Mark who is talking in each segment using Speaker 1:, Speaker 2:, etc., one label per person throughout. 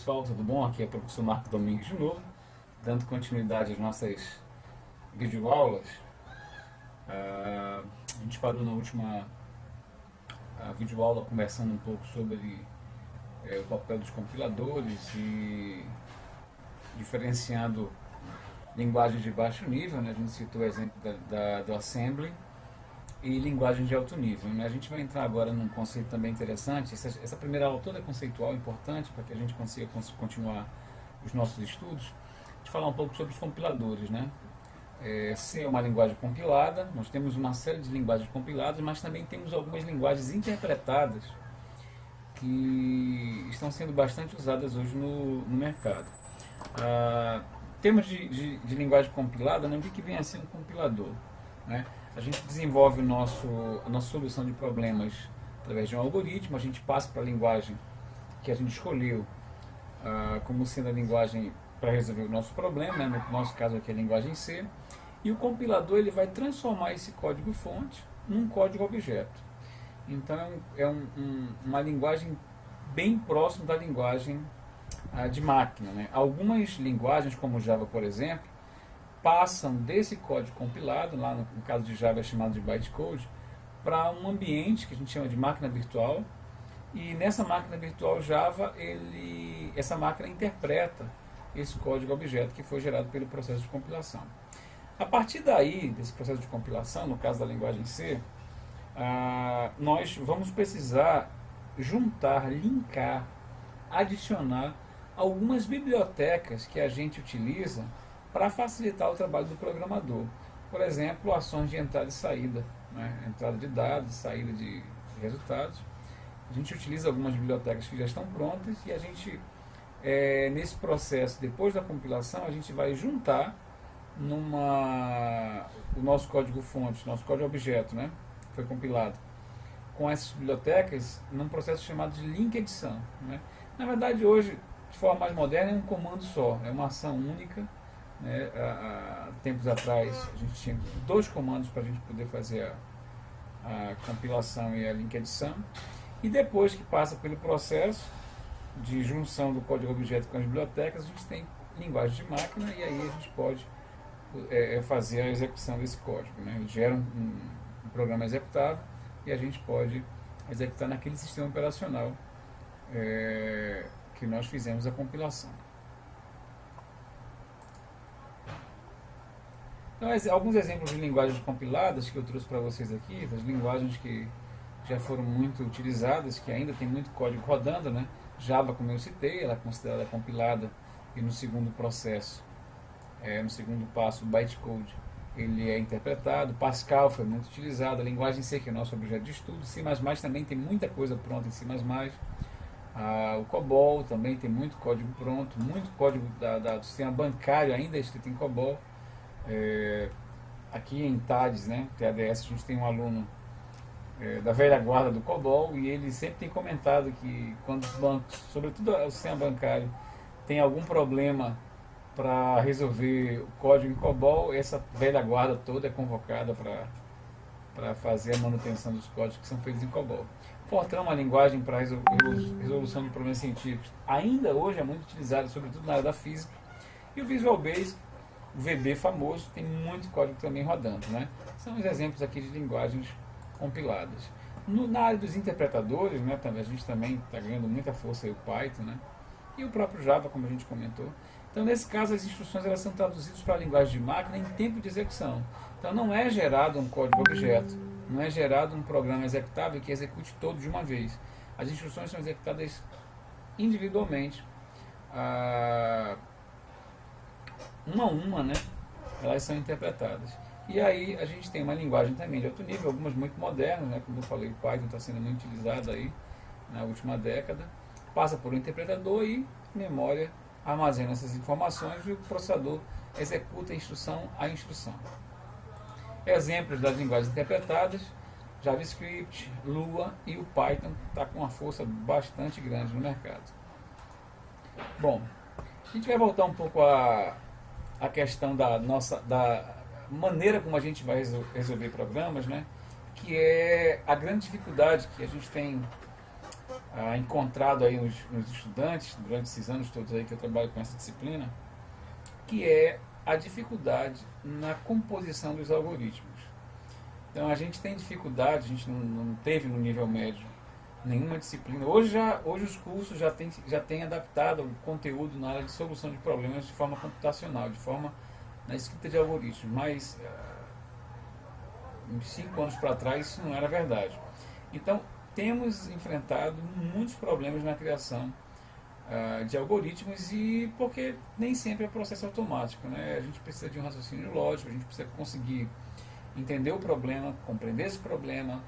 Speaker 1: Pessoal, tudo bom? Aqui é o professor Marco Domingues de novo, dando continuidade às nossas videoaulas. A gente parou na última videoaula conversando um pouco sobre o papel dos compiladores e diferenciando linguagens de baixo nível, né? A gente citou o exemplo do Assembly e linguagens de alto nível, né? A gente vai entrar agora num conceito também interessante. Essa primeira aula toda é conceitual, importante para que a gente consiga continuar os nossos estudos. De falar um pouco sobre os compiladores, né? C é uma linguagem compilada, nós temos uma série de linguagens compiladas, mas também temos algumas linguagens interpretadas que estão sendo bastante usadas hoje no mercado. Em termos de linguagem compilada, né, o que vem a ser um compilador? Né? A gente desenvolve a nossa solução de problemas através de um algoritmo, a gente passa para a linguagem que a gente escolheu como sendo a linguagem para resolver o nosso problema, né? No nosso caso aqui é a linguagem C, e o compilador ele vai transformar esse código-fonte num código-objeto. Então uma linguagem bem próxima da linguagem de máquina. Né? Algumas linguagens, como Java, por exemplo, passam desse código compilado, lá no caso de Java é chamado de bytecode, para um ambiente que a gente chama de máquina virtual, e nessa máquina virtual Java, essa máquina interpreta esse código-objeto que foi gerado pelo processo de compilação. A partir daí, desse processo de compilação, no caso da linguagem C, nós vamos precisar juntar, linkar, adicionar algumas bibliotecas que a gente utiliza para facilitar o trabalho do programador. Por exemplo, ações de entrada e saída, né? Entrada de dados, saída de resultados. A gente utiliza algumas bibliotecas que já estão prontas e a gente, nesse processo, depois da compilação, a gente vai juntar o nosso código-fonte, nosso código-objeto, né? Que foi compilado, com essas bibliotecas num processo chamado de link edição. Né? Na verdade, hoje, de forma mais moderna, é um comando só, é uma ação única. Né? Há tempos atrás, a gente tinha 2 comandos para a gente poder fazer a compilação e a link edição. E depois que passa pelo processo de junção do código-objeto com as bibliotecas, a gente tem linguagem de máquina e aí a gente pode fazer a execução desse código. Né? Ele gera um programa executável e a gente pode executar naquele sistema operacional que nós fizemos a compilação. Então, alguns exemplos de linguagens compiladas que eu trouxe para vocês aqui, das linguagens que já foram muito utilizadas, que ainda tem muito código rodando, né? Java, como eu citei, ela é considerada compilada e no segundo processo, no segundo passo, o bytecode, ele é interpretado. Pascal foi muito utilizado, a linguagem C, que é o nosso objeto de estudo. C++ também tem muita coisa pronta em C++. O COBOL também tem muito código pronto, muito código do sistema bancário ainda é escrito em COBOL. Aqui em TADS, né, TADS, a gente tem um aluno da velha guarda do COBOL e ele sempre tem comentado que quando os bancos, sobretudo o sistema bancário, tem algum problema para resolver o código em COBOL, essa velha guarda toda é convocada para fazer a manutenção dos códigos que são feitos em COBOL. Fortran é uma linguagem para resolução de problemas científicos. Ainda hoje é muito utilizada, sobretudo na área da física. E o Visual Basic, o VB famoso, tem muito código também rodando. Né? São os exemplos aqui de linguagens compiladas. Na área dos interpretadores, né, a gente também está ganhando muita força aí o Python, né? E o próprio Java, como a gente comentou. Então, nesse caso, as instruções elas são traduzidas para a linguagem de máquina em tempo de execução. Então, não é gerado um código-objeto, não é gerado um programa executável que execute todo de uma vez. As instruções são executadas individualmente, uma a uma, né? Elas são interpretadas. E aí a gente tem uma linguagem também de alto nível, algumas muito modernas, né? Como eu falei, o Python está sendo muito utilizado aí na última década. Passa por um interpretador e memória armazena essas informações e o processador executa a instrução a instrução. Exemplos das linguagens interpretadas: JavaScript, Lua, e o Python está com uma força bastante grande no mercado. Bom, a gente vai voltar um pouco à questão da maneira como a gente vai resolver programas, né? Que é a grande dificuldade que a gente tem encontrado aí nos estudantes, durante esses anos todos aí que eu trabalho com essa disciplina, que é a dificuldade na composição dos algoritmos. Então a gente tem dificuldade, a gente não teve no nível médio nenhuma disciplina. Hoje os cursos já têm adaptado o conteúdo na área de solução de problemas de forma computacional, de forma na escrita de algoritmos, mas 5 anos para trás isso não era verdade. Então temos enfrentado muitos problemas na criação de algoritmos, e porque nem sempre é processo automático, né? A gente precisa de um raciocínio lógico, a gente precisa conseguir entender o problema, compreender esse problema,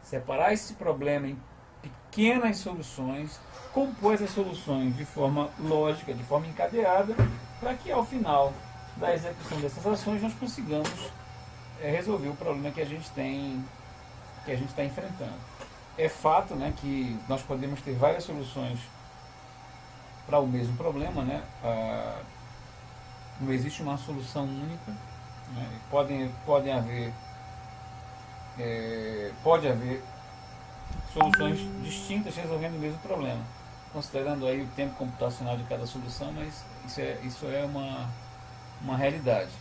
Speaker 1: separar esse problema em pequenas soluções, compor essas soluções de forma lógica, de forma encadeada, para que ao final da execução dessas ações nós consigamos resolver o problema que a gente está enfrentando. É fato, né, que nós podemos ter várias soluções para o mesmo problema, né? Não existe uma solução única, né? Pode haver soluções distintas resolvendo o mesmo problema, considerando aí o tempo computacional de cada solução, mas isso é uma realidade.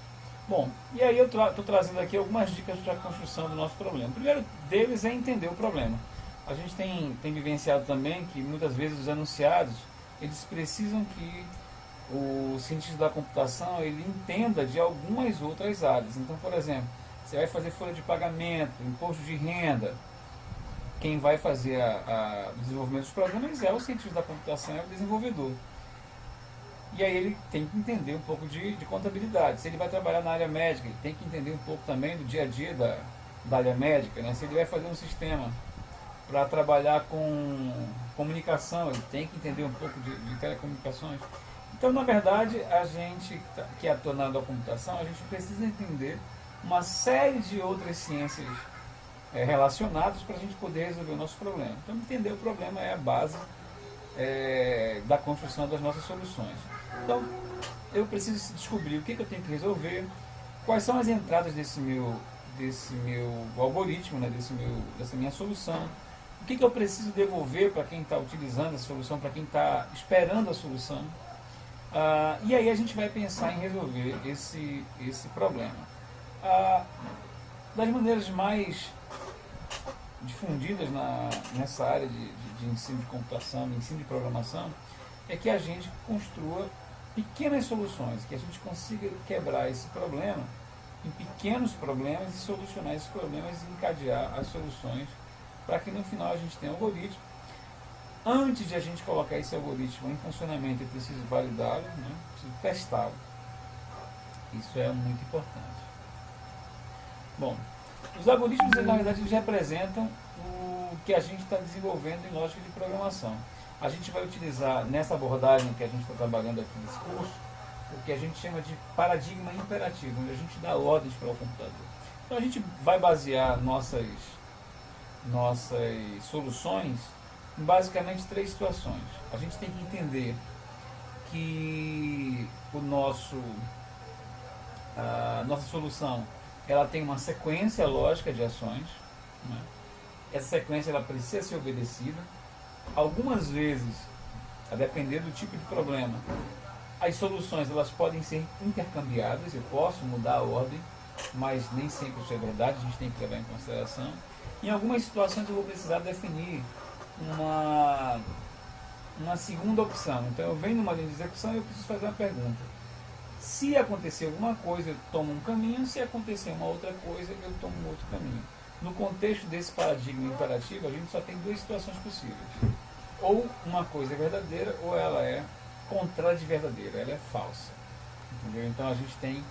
Speaker 1: Bom, e aí eu estou trazendo aqui algumas dicas para a construção do nosso problema. O primeiro deles é entender o problema. A gente tem vivenciado também que muitas vezes os anunciados eles precisam que o cientista da computação ele entenda de algumas outras áreas. Então, por exemplo, você vai fazer folha de pagamento, imposto de renda. Quem vai fazer o desenvolvimento dos programas é o cientista da computação, é o desenvolvedor. E aí ele tem que entender um pouco de contabilidade. Se ele vai trabalhar na área médica, ele tem que entender um pouco também do dia a dia da área médica, né? Se ele vai fazer um sistema para trabalhar com comunicação, ele tem que entender um pouco de telecomunicações. Então, na verdade, a gente que atua na área da computação, a gente precisa entender uma série de outras ciências relacionadas para a gente poder resolver o nosso problema. Então, entender o problema é a base da construção das nossas soluções. Então, eu preciso descobrir o que eu tenho que resolver, quais são as entradas desse meu algoritmo, né, dessa minha solução, o que eu preciso devolver para quem está utilizando a solução, para quem está esperando a solução. E aí a gente vai pensar em resolver esse problema. Das maneiras mais difundidas nessa área de ensino de computação, de ensino de programação, é que a gente construa pequenas soluções, que a gente consiga quebrar esse problema em pequenos problemas e solucionar esses problemas e encadear as soluções para que no final a gente tenha um algoritmo. Antes de a gente colocar esse algoritmo em funcionamento, eu preciso validá-lo, né? Preciso testá-lo. Isso é muito importante. Bom, os algoritmos, na verdade, eles representam o que a gente está desenvolvendo em lógica de programação. A gente vai utilizar, nessa abordagem que a gente está trabalhando aqui nesse curso, o que a gente chama de paradigma imperativo, onde a gente dá ordens para o computador. Então a gente vai basear nossas soluções em basicamente 3 situações. A gente tem que entender que a nossa solução ela tem uma sequência lógica de ações, né? Essa sequência ela precisa ser obedecida. Algumas vezes, a depender do tipo de problema, as soluções elas podem ser intercambiadas, eu posso mudar a ordem, mas nem sempre isso é verdade, a gente tem que levar em consideração. Em algumas situações eu vou precisar definir uma segunda opção. Então eu venho numa linha de execução e eu preciso fazer uma pergunta. Se acontecer alguma coisa, eu tomo um caminho, se acontecer uma outra coisa, eu tomo um outro caminho. No contexto desse paradigma imperativo, a gente só tem 2 situações possíveis. Ou uma coisa é verdadeira, ou ela é contrária de verdadeira, ela é falsa. Entendeu? Então a gente tem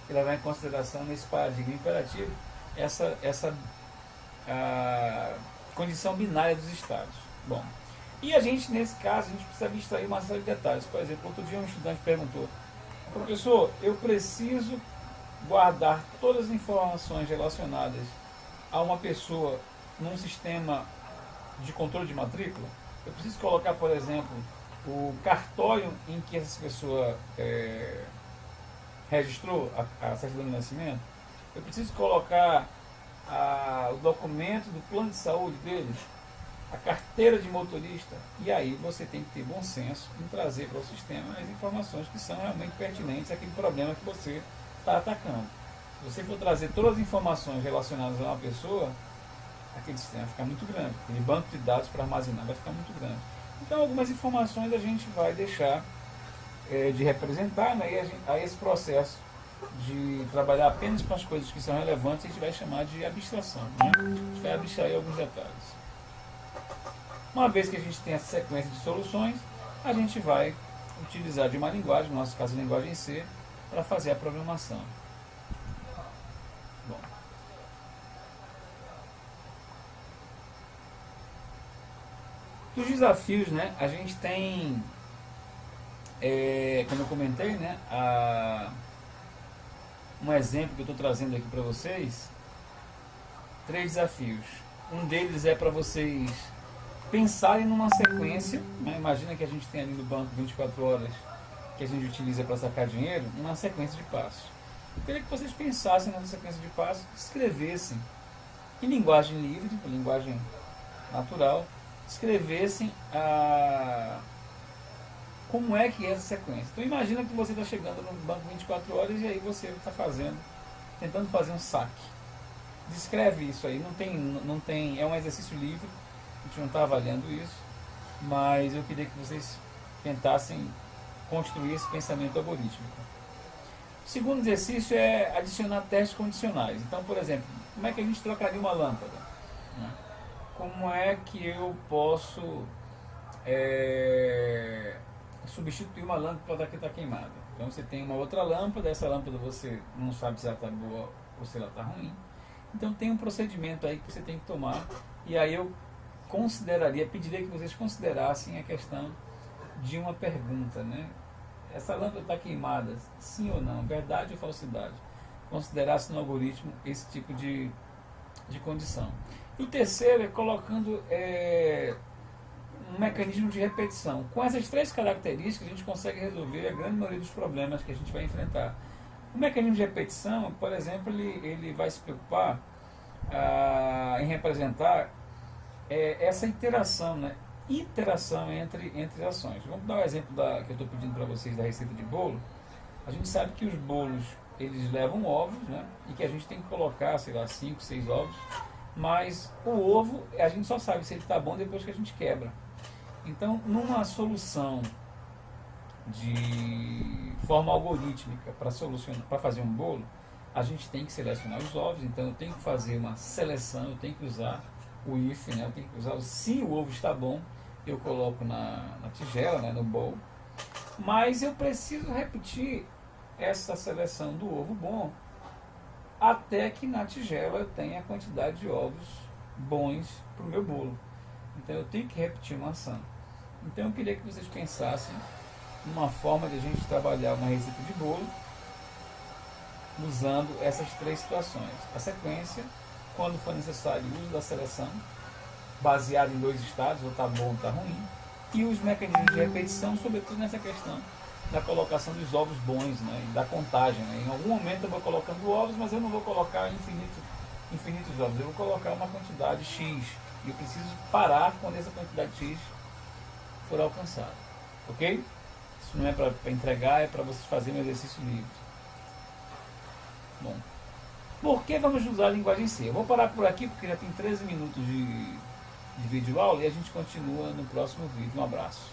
Speaker 1: que levar em consideração nesse paradigma imperativo essa condição binária dos estados. Bom, e a gente, nesse caso, a gente precisa abstrair uma série de detalhes. Por exemplo, outro dia um estudante perguntou: professor, eu preciso guardar todas as informações relacionadas a uma pessoa num sistema de controle de matrícula? Eu preciso colocar, por exemplo, o cartório em que essa pessoa registrou a certidão de nascimento? Eu preciso colocar o documento do plano de saúde dele? a carteira de motorista, e aí você tem que ter bom senso em trazer para o sistema as informações que são realmente pertinentes àquele problema que você está atacando. Se você for trazer todas as informações relacionadas a uma pessoa, aquele sistema vai ficar muito grande, aquele banco de dados para armazenar vai ficar muito grande. Então algumas informações a gente vai deixar de representar, né, e a esse processo de trabalhar apenas com as coisas que são relevantes a gente vai chamar de abstração, né? A gente vai abstrair alguns detalhes. Uma vez que a gente tem essa sequência de soluções, a gente vai utilizar de uma linguagem, no nosso caso a linguagem C, para fazer a programação. Bom. Dos desafios, né, a gente tem, como eu comentei, né, um exemplo que eu estou trazendo aqui para vocês, 3 desafios. Um deles é para vocês pensarem numa sequência, né? Imagina que a gente tem ali no banco 24 horas que a gente utiliza para sacar dinheiro, uma sequência de passos. Eu queria que vocês pensassem nessa sequência de passos, escrevessem em linguagem livre, linguagem natural, escrevessem como é que é essa sequência. Então imagina que você está chegando no banco 24 horas e aí você está tentando fazer um saque. Descreve isso aí, não tem, é um exercício livre, a gente não está avaliando isso, mas eu queria que vocês tentassem construir esse pensamento algorítmico. O segundo exercício é adicionar testes condicionais. Então, por exemplo, como é que a gente trocaria uma lâmpada? Como é que eu posso substituir uma lâmpada que está queimada? Então você tem uma outra lâmpada, essa lâmpada você não sabe se ela está boa ou se ela está ruim. Então tem um procedimento aí que você tem que tomar, e aí eu pediria que vocês considerassem a questão de uma pergunta, né? Essa lâmpada está queimada, sim ou não? Verdade ou falsidade? Considerasse no algoritmo esse tipo de condição. E o terceiro é colocando um mecanismo de repetição. Com essas 3 características a gente consegue resolver a grande maioria dos problemas que a gente vai enfrentar. O mecanismo de repetição, por exemplo, ele vai se preocupar em representar essa interação, né? Iteração entre ações. Vamos dar um exemplo que eu estou pedindo para vocês da receita de bolo. A gente sabe que os bolos eles levam ovos, né? E que a gente tem que colocar, sei lá, 5, 6 ovos, mas o ovo a gente só sabe se ele está bom depois que a gente quebra. Então, numa solução de forma algorítmica para fazer um bolo, a gente tem que selecionar os ovos. Então eu tenho que fazer uma seleção, eu tenho que usar o if, né? Eu tenho que usar se o ovo está bom, eu coloco na tigela, né? No bowl, mas eu preciso repetir essa seleção do ovo bom até que na tigela eu tenha a quantidade de ovos bons para o meu bolo. Então eu tenho que repetir uma ação. Então eu queria que vocês pensassem numa forma de a gente trabalhar uma receita de bolo usando essas 3 situações. A sequência, quando for necessário, o uso da seleção, baseado em 2 estados, ou está bom ou está ruim, e os mecanismos de repetição, sobretudo nessa questão da colocação dos ovos bons, né, e da contagem. Né. Em algum momento eu vou colocando ovos, mas eu não vou colocar infinitos ovos, eu vou colocar uma quantidade X, e eu preciso parar quando essa quantidade X for alcançada. Ok? Isso não é para entregar, é para vocês fazerem um exercício livre. Bom, por que vamos usar a linguagem C? Eu vou parar por aqui porque já tem 13 minutos de vídeo aula e a gente continua no próximo vídeo. Um abraço.